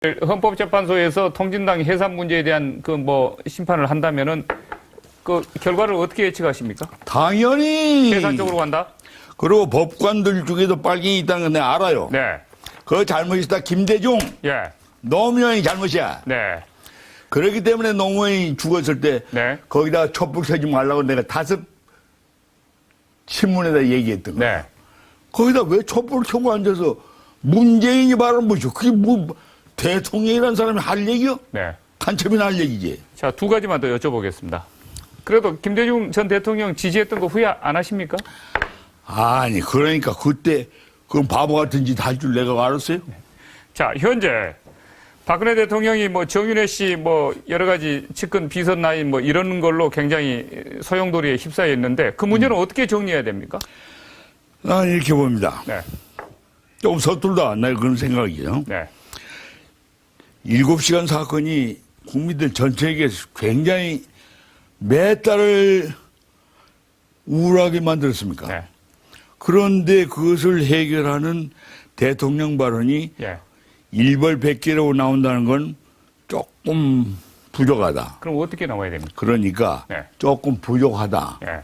헌법재판소에서 통진당 해산 문제에 대한 그 뭐 심판을 한다면은 그 결과를 어떻게 예측하십니까? 당연히 해산 쪽으로 간다? 그리고 법관들 중에도 빨갱이 있다는 건 내가 알아요. 네. 그 잘못이 다 김대중 예. 노무현이 잘못이야. 네. 그렇기 때문에 노무현이 죽었을 때 네. 거기다 촛불 켜지 말라고 내가 5 신문에다 얘기했던 거야. 네. 거기다 왜 촛불을 켜고 앉아서 문재인이 말하는 뭐죠? 그게 뭐 대통령이라는 사람이 할 얘기요? 네. 간첩이나 할 얘기지. 자, 2가지만 더 여쭤보겠습니다. 그래도 김대중 전 대통령 지지했던 거 후회 안 하십니까? 아니 그러니까 그때 그 바보 같은 짓 할 줄 내가 알았어요? 자, 현재 박근혜 대통령이 뭐 정윤회 씨 뭐 여러 가지 측근 비선 라인 뭐 이런 걸로 굉장히 소용돌이에 휩싸여 있는데 그 문제는 어떻게 정리해야 됩니까? 난 이렇게 봅니다. 네. 좀 서툴다. 나 그런 생각이에요. 네. 7시간 사건이 국민들 전체에게 굉장히 몇 달을 우울하게 만들었습니까? 네. 그런데 그것을 해결하는 대통령 발언이 예. 일벌백계로 나온다는 건 조금 부족하다. 그럼 어떻게 나와야 됩니까? 그러니까 네. 조금 부족하다. 예.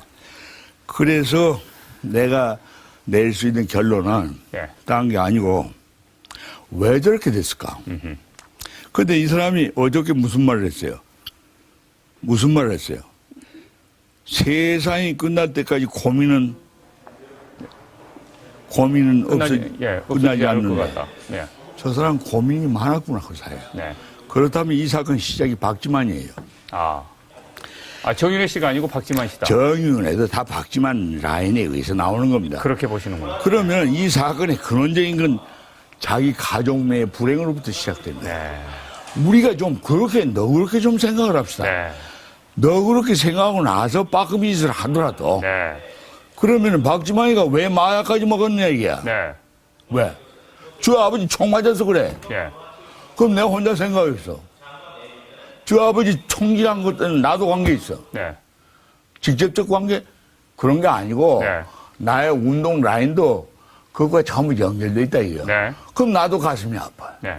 그래서 내가 낼 수 있는 결론은 예. 딴 게 아니고 왜 저렇게 됐을까? 근데 이 사람이 어저께 무슨 말을 했어요? 무슨 말을 했어요? 세상이 끝날 때까지 고민은 끝나지 않을 것 않는데 같다. 네. 저 사람 고민이 많았구나 그 사이에. 네. 그렇다면 이 사건 시작이 박지만이에요. 아, 정윤회 씨가 아니고 박지만 씨다. 정윤회도 다 박지만 라인에 의해서 나오는 겁니다. 그렇게 보시는군요. 그러면 이 사건의 근원적인 건 자기 가족 내의 불행으로부터 시작됩니다. 네. 우리가 좀 너그럽게 좀 생각을 합시다. 네. 너그럽게 생각하고 나서 빠끔이 짓을 하더라도 네. 그러면 박지만이가 왜 마약까지 먹었냐 이게야. 네. 왜? 저 아버지 총 맞아서 그래. 예. 그럼 내가 혼자 생각했어. 저 아버지 총질한 것들은 나도 관계 있어. 네. 직접적 관계 그런 게 아니고 네. 나의 운동 라인도 그거와 전부 연결돼 있다 이거야. 네. 그럼 나도 가슴이 아파요. 네.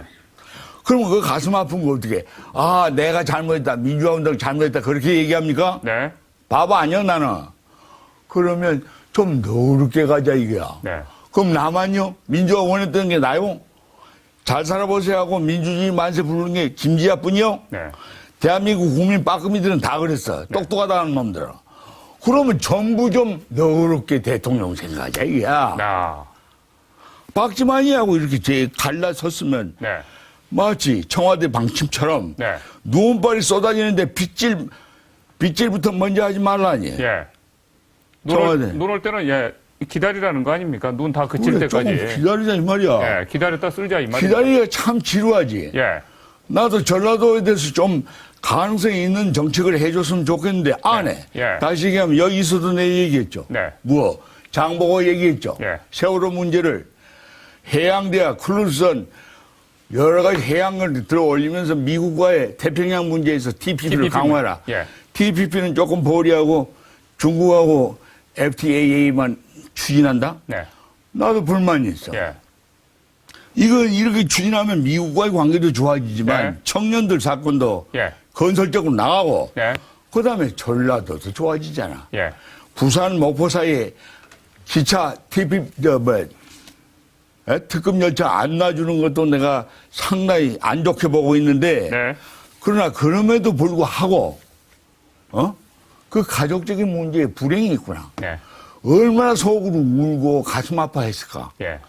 그러면 그 가슴 아픈 거 어떻게? 아 내가 잘못했다. 민주화 운동 잘못했다. 그렇게 얘기합니까? 네. 바보 아니야 나는. 그러면 좀 너그럽게 가자 이거야. 네. 그럼 나만요? 민주화 원했던 게 나요? 잘 살아보세요 하고 민주주의 만세 부르는 게 김지아뿐이요? 네. 대한민국 국민 빠끔이들은 다 그랬어. 똑똑하다는 놈들은. 그러면 전부 좀 너그럽게 대통령 생각하자 이거야. 아. 박지만이하고 이렇게 제 갈라섰으면 네. 마치 청와대 방침처럼 네. 눈발이 쏟아지는데 빗질부터 먼저 하지 말라니. 예. 청와대. 눈 올 때는 예. 기다리라는 거 아닙니까? 눈 다 그칠 그래, 때까지. 조금 기다리자 이 말이야. 예. 기다렸다 쓸자 이 말이야. 기다리기가 참 지루하지. 예. 나도 전라도에 대해서 좀 가능성이 있는 정책을 해줬으면 좋겠는데 안 해. 예. 다시 얘기하면 여기서도 내 얘기했죠. 네. 뭐 장보고 얘기했죠. 예. 세월호 문제를 해양대와 클루선 여러 가지 해양을 들어 올리면서 미국과의 태평양 문제에서 TPP를 강화하라. 예. TPP는 조금 보류하고 중국하고 FTAA만 추진한다? 네. 나도 불만이 있어. 예. 이거 이렇게 추진하면 미국과의 관계도 좋아지지만 네. 청년들 사건도 예. 건설적으로 나가고 네. 그다음에 전라도도 좋아지잖아. 예. 부산 목포 사이에 기차 특급 열차 안 놔주는 것도 내가 상당히 안 좋게 보고 있는데 네. 그러나 그럼에도 불구하고 그 가족적인 문제에 불행이 있구나. 네. 얼마나 속으로 울고 가슴 아파했을까. 예.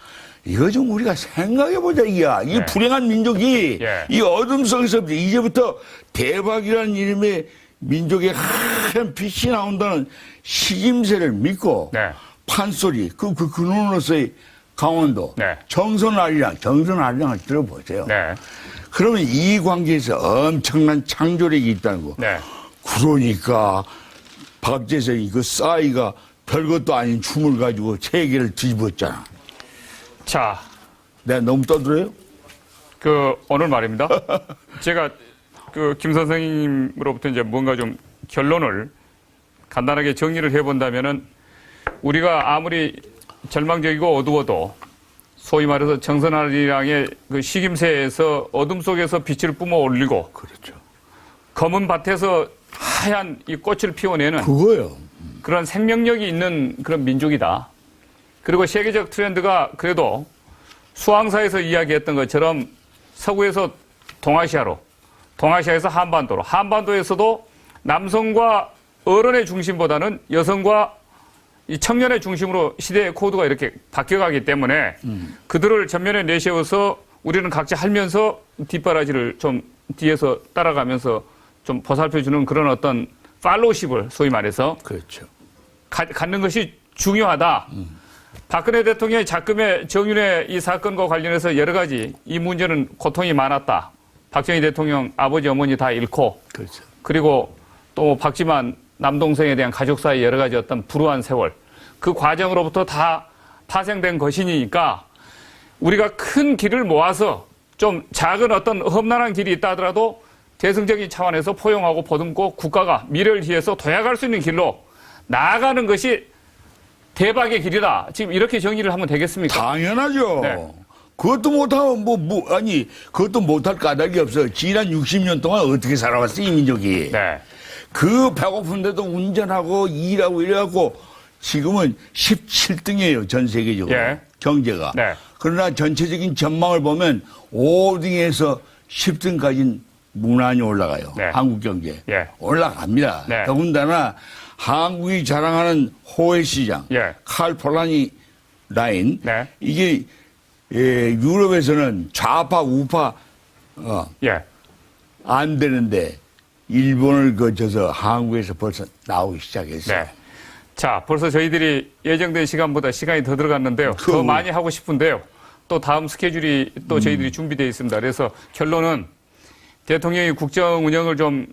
이거 좀 우리가 생각해보자, 이야. 이 네. 불행한 민족이, 예. 이 어둠 속에서 이제부터 대박이라는 이름의 민족의 하얀 빛이 나온다는 식임새를 믿고, 네. 판소리, 그 근원으로서의 강원도, 네. 정선아리랑을 들어보세요. 네. 그러면 이 관계에서 엄청난 창조력이 있다는 거. 네. 그러니까, 박재성이 그 싸이가 별것도 아닌 춤을 가지고 세계를 뒤집었잖아. 자, 내가 너무 떠들어요? 오늘 말입니다. 제가 김 선생님으로부터 이제 뭔가 좀 결론을 간단하게 정리를 해본다면은 우리가 아무리 절망적이고 어두워도 소위 말해서 정선아리랑의 그 식임새에서 어둠 속에서 빛을 뿜어 올리고 그렇죠. 검은 밭에서 하얀 이 꽃을 피워내는 그거요. 그런 생명력이 있는 그런 민족이다. 그리고 세계적 트렌드가 그래도 수왕사에서 이야기했던 것처럼 서구에서 동아시아로, 동아시아에서 한반도로, 한반도에서도 남성과 어른의 중심보다는 여성과 이 청년의 중심으로 시대의 코드가 이렇게 바뀌어가기 때문에 그들을 전면에 내세워서 우리는 각자 하면서 뒷바라지를 좀 뒤에서 따라가면서 좀 보살펴주는 그런 어떤 팔로우십을 소위 말해서 그렇죠. 갖는 것이 중요하다. 박근혜 대통령의 작금의 정윤회 이 사건과 관련해서 여러 가지 이 문제는 고통이 많았다. 박정희 대통령 아버지 어머니 다 잃고 그렇죠. 그리고 또 박지만 남동생에 대한 가족 사이 여러 가지 어떤 불우한 세월 그 과정으로부터 다 파생된 것이니까 우리가 큰 길을 모아서 좀 작은 어떤 험난한 길이 있다 하더라도 대승적인 차원에서 포용하고 보듬고 국가가 미래를 위해서 도약할 수 있는 길로 나아가는 것이 대박의 길이다. 지금 이렇게 정리를 하면 되겠습니까? 당연하죠. 네. 그것도 못하면 그것도 못할 까닭이 없어. 지난 60년 동안 어떻게 살아왔어, 이 민족이. 네. 그 배고픈데도 운전하고 일하고 이래갖고 지금은 17등이에요, 전 세계적으로. 예. 경제가. 네. 그러나 전체적인 전망을 보면 5등에서 10등까지는 무난히 올라가요. 네. 한국 경제. 예. 올라갑니다. 네. 더군다나 한국이 자랑하는 호외 시장, 예. 칼 폴라니 라인, 네. 이게 유럽에서는 좌파 우파 예. 안 되는데 일본을 거쳐서 한국에서 벌써 나오기 시작했어요. 네. 자, 벌써 저희들이 예정된 시간보다 시간이 더 들어갔는데요. 더 많이 하고 싶은데요. 또 다음 스케줄이 또 저희들이 준비되어 있습니다. 그래서 결론은 대통령이 국정 운영을 좀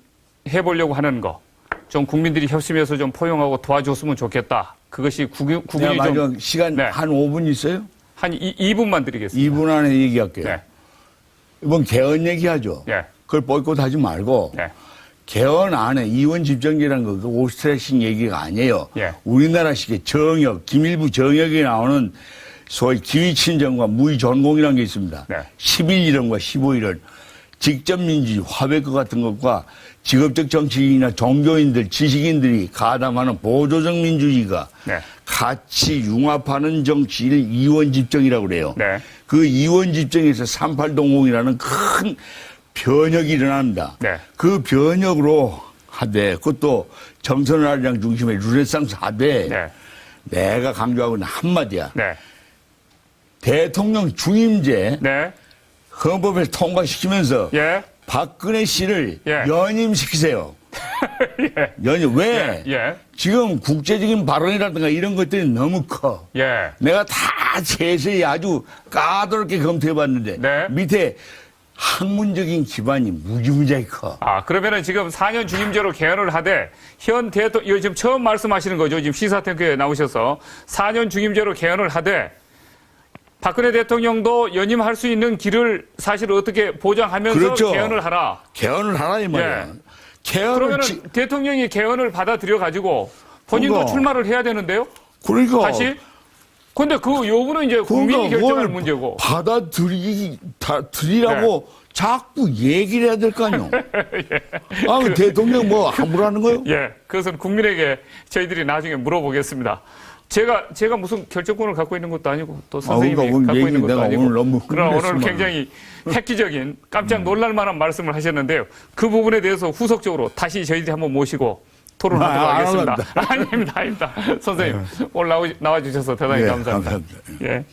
해보려고 하는 거, 좀 국민들이 협심해서 좀 포용하고 도와줬으면 좋겠다. 그것이 국민이 내가 마지막 좀 시간 네. 한 5분 있어요? 한 2분만 드리겠습니다. 2분 안에 얘기할게요. 네. 이번 개헌 얘기하죠. 예. 그걸 보이콧하지 말고 네. 개헌 안에 이원 집정제라는 거, 그 오스트레이션 얘기가 아니에요. 예. 우리나라식의 정역, 김일부 정역에 나오는 소위 기위친정과 무위전공이라는 게 있습니다. 네. 11.1원과 15.1원. 직접민주주의, 화백과 같은 것과 직업적 정치인이나 종교인들, 지식인들이 가담하는 보조적 민주주의가 네. 같이 융합하는 정치를 이원 집정이라고 그래요. 네. 그 이원 집정에서 38동공이라는 큰 변혁이 일어납니다. 네. 그 변혁으로 하되 그것도 정선아리랑 중심의 르네상스 하되 네. 내가 강조하고 있는 한마디야. 네. 대통령 중임제 네. 헌법에서 통과시키면서 예. 박근혜 씨를 예. 연임시키세요. 예. 연임. 왜? 예. 지금 국제적인 발언이라든가 이런 것들이 너무 커. 예. 내가 다 세세히 아주 까다롭게 검토해봤는데 네. 밑에 학문적인 기반이 무지무지하게 커. 아, 그러면은 지금 4년 중임제로 개헌을 하되 현 대통령 지금 처음 말씀하시는 거죠. 지금 시사탱크에 나오셔서 4년 중임제로 개헌을 하되 박근혜 대통령도 연임할 수 있는 길을 사실 어떻게 보장하면서 그렇죠. 개헌을 하라. 개헌을 하라 이 말이야. 예. 개헌을 그러면은 대통령이 개헌을 받아들여 가지고 본인도 그러니까. 출마를 해야 되는데요. 그러니까 다시. 근데 그 요구는 이제 국민이 결정할 그걸 문제고. 드리라고 자꾸 얘기를 해야 될 거 아니요. 대통령 뭐 함부로 하는 거요? 예. 그것은 국민에게 저희들이 나중에 물어보겠습니다. 제가 무슨 결정권을 갖고 있는 것도 아니고 또 선생님이 그러니까 오늘 갖고 있는 것도 내가 아니고 오늘 너무 그러나 오늘 흥분했으면. 굉장히 획기적인 깜짝 놀랄 만한 말씀을 하셨는데요. 그 부분에 대해서 후속적으로 다시 저희들이 한번 모시고 토론하도록 안 하겠습니다. 아닙니다. 선생님 오늘 나와주셔서 대단히 예, 감사합니다. 감사합니다. 예.